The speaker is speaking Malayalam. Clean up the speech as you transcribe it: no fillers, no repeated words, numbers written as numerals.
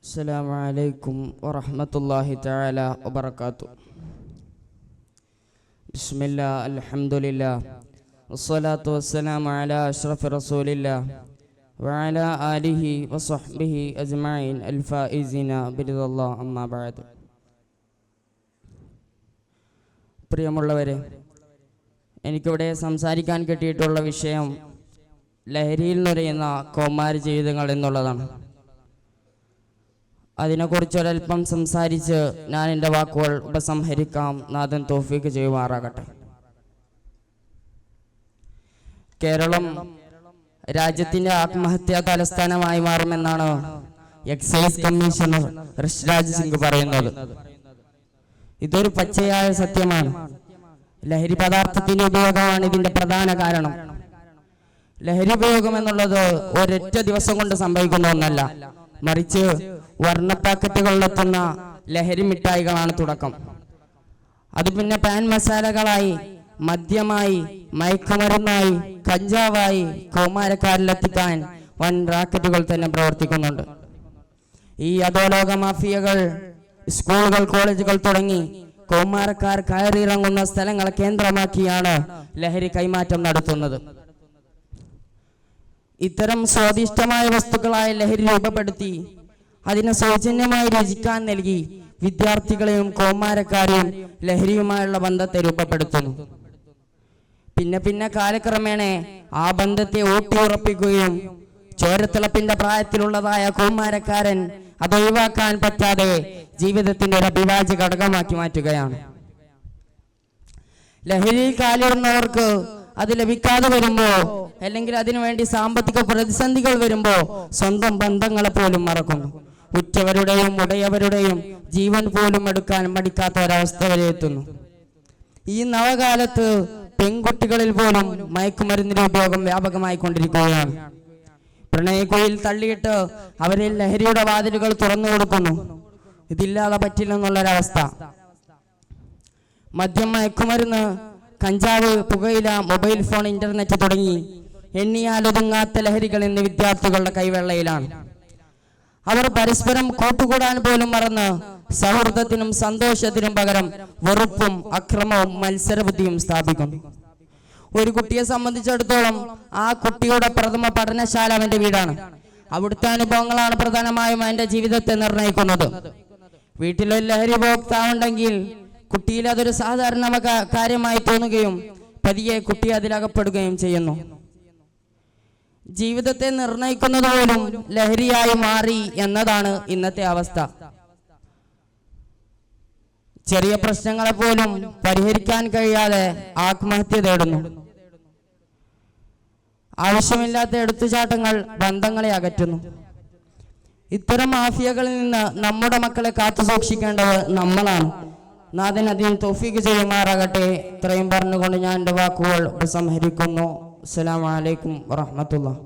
السلام عليكم ورحمة الله تعالى وبركاته. بسم الله الحمد لله والصلاة والسلام على أشرف رسول الله وعلى آله وصحبه أجمعين الفائزين برضا الله أما بعد. പ്രിയമുള്ളവരെ, എനിക്കിവിടെ സംസാരിക്കാൻ കിട്ടിയിട്ടുള്ള വിഷയം ലഹരിയിൽ നിറയുന്ന കൗമാര ജീവിതങ്ങൾ എന്നുള്ളതാണ്. അതിനെക്കുറിച്ചൊരൽപ്പം സംസാരിച്ച് ഞാൻ എൻ്റെ വാക്കുകൾ ഉപസംഹരിക്കാം. നാഥൻ തൗഫീഖ് ചെയ്യുമാറാകട്ടെ. കേരളം രാജ്യത്തിൻ്റെ ആത്മഹത്യാ തലസ്ഥാനമായി മാറുമെന്നാണ് എക്സൈസ് കമ്മീഷണർ ഋഷിരാജ് സിംഗ് പറയുന്നത്. ഇതൊരു പച്ചയായ സത്യമാണ്. ലഹരി പദാർത്ഥത്തിന്റെ ഉപയോഗമാണ് ഇതിന്റെ പ്രധാന കാരണം. ലഹരി ഉപയോഗം എന്നുള്ളത് ഒരൊറ്റ ദിവസം കൊണ്ട് സംഭവിക്കുന്ന ഒന്നല്ല, മറിച്ച് വർണ്ണ പാക്കറ്റുകളിലെത്തുന്ന ലഹരി മിഠായികളാണ് തുടക്കം. അത് പിന്നെ പാൻ മസാലകളായി, മദ്യമായി, മയക്കുമരുന്നായി, കഞ്ചാവായി കൗമാരക്കാരിലെത്തിക്കാൻ വൻ റാക്കറ്റുകൾ തന്നെ പ്രവർത്തിക്കുന്നുണ്ട്. ഈ അധോലോക മാഫിയകൾ സ്കൂളുകൾ, കോളേജുകൾ തുടങ്ങി കൗമാരക്കാർ കയറിയിറങ്ങുന്ന സ്ഥലങ്ങളെ കേന്ദ്രമാക്കിയാണ് ലഹരി കൈമാറ്റം നടത്തുന്നത്. ഇത്തരം സ്വാദിഷ്ടമായ വസ്തുക്കളായ ലഹരി രൂപപ്പെടുത്തി അതിനെ സൗജന്യമായി രുചിക്കാൻ നൽകി വിദ്യാർത്ഥികളെയും കൗമാരക്കാരെയും ലഹരിയുമായുള്ള ബന്ധത്തെ രൂപപ്പെടുത്തുന്നു. പിന്നെ കാലക്രമേണ ആ ബന്ധത്തെ ഊട്ടിയുറപ്പിക്കുകയും ചോരത്തിളപ്പിന്റെ പ്രായത്തിലുള്ളതായ കൗമാരക്കാരൻ അതൊഴിവാക്കാൻ പറ്റാതെ ജീവിതത്തിന്റെ ഒരു അഭിവാജ്യ ഘടകമാക്കി മാറ്റുകയാണ്. ലഹരിയിൽ കാലിടുന്നവർക്ക് അത് ലഭിക്കാതെ വരുമ്പോ, അല്ലെങ്കിൽ അതിനുവേണ്ടി സാമ്പത്തിക പ്രതിസന്ധികൾ വരുമ്പോ സ്വന്തം ബന്ധങ്ങളെ പോലും മറക്കുന്നു. ഉറ്റവരുടെയും ഉടയവരുടെയും ജീവൻ പോലും എടുക്കാൻ മടിക്കാത്ത ഒരവസ്ഥ വരെ എത്തുന്നു. ഈ നവകാലത്ത് പെൺകുട്ടികളിൽ പോലും മയക്കുമരുന്നിന്റെ ഉപയോഗം വ്യാപകമായി കൊണ്ടിരിക്കുകയാണ്. പ്രണയക്കുഴിയിൽ തള്ളിയിട്ട് അവരിൽ ലഹരിയുടെ വാതിലുകൾ തുറന്നു കൊടുക്കുന്നു. ഇതില്ലാതെ പറ്റില്ലെന്നുള്ളൊരവസ്ഥ. മദ്യം, മയക്കുമരുന്ന്, കഞ്ചാവ്, പുകയില, മൊബൈൽ ഫോൺ, ഇന്റർനെറ്റ് തുടങ്ങി എണ്ണിയാലൊതുങ്ങാത്ത ലഹരികൾ ഇന്ന് വിദ്യാർത്ഥികളുടെ കൈവെള്ളയിലാണ്. അവർ പരസ്പരം കൂട്ടുകൂടാൻ പോലും മറന്ന് സൗഹൃദത്തിനും സന്തോഷത്തിനും പകരം വെറുപ്പും അക്രമവും മത്സരബുദ്ധിയും സ്ഥാപിക്കുന്നു. ഒരു കുട്ടിയെ സംബന്ധിച്ചിടത്തോളം ആ കുട്ടിയുടെ പ്രഥമ പഠനശാല അവന്റെ വീടാണ്. അവിടുത്തെ അനുഭവങ്ങളാണ് പ്രധാനമായും അവന്റെ ജീവിതത്തെ നിർണ്ണയിക്കുന്നത്. വീട്ടിലൊരു ലഹരി ഉപഭോക്താവുണ്ടെങ്കിൽ കുട്ടിയിൽ അതൊരു സാധാരണ കാര്യമായി തോന്നുകയും പതിയെ കുട്ടി അതിലകപ്പെടുകയും ചെയ്യുന്നു. ജീവിതത്തെ നിർണ്ണയിക്കുന്നത് പോലും ലഹരിയായി മാറി എന്നതാണ് ഇന്നത്തെ അവസ്ഥ. ചെറിയ പ്രശ്നങ്ങളെ പോലും പരിഹരിക്കാൻ കഴിയാതെ ആത്മഹത്യ തേടുന്നു. ആവശ്യമില്ലാത്ത എടുത്തുചാട്ടങ്ങൾ ബന്ധങ്ങളെ അകറ്റുന്നു. ഇത്തരം മാഫിയകളിൽ നിന്ന് നമ്മുടെ മക്കളെ കാത്തു സൂക്ഷിക്കേണ്ടത് നമ്മളാണ്. നാഥൻ അതിന് തൗഫീഖ് ചെയ്യുമാറാകട്ടെ. ഇത്രയും പറഞ്ഞുകൊണ്ട് ഞാൻ എൻ്റെ വാക്കുകൾ ഉപസംഹരിക്കുന്നു. അസ്സലാമു അലൈക്കും വറഹ്മത്തുള്ളാഹി.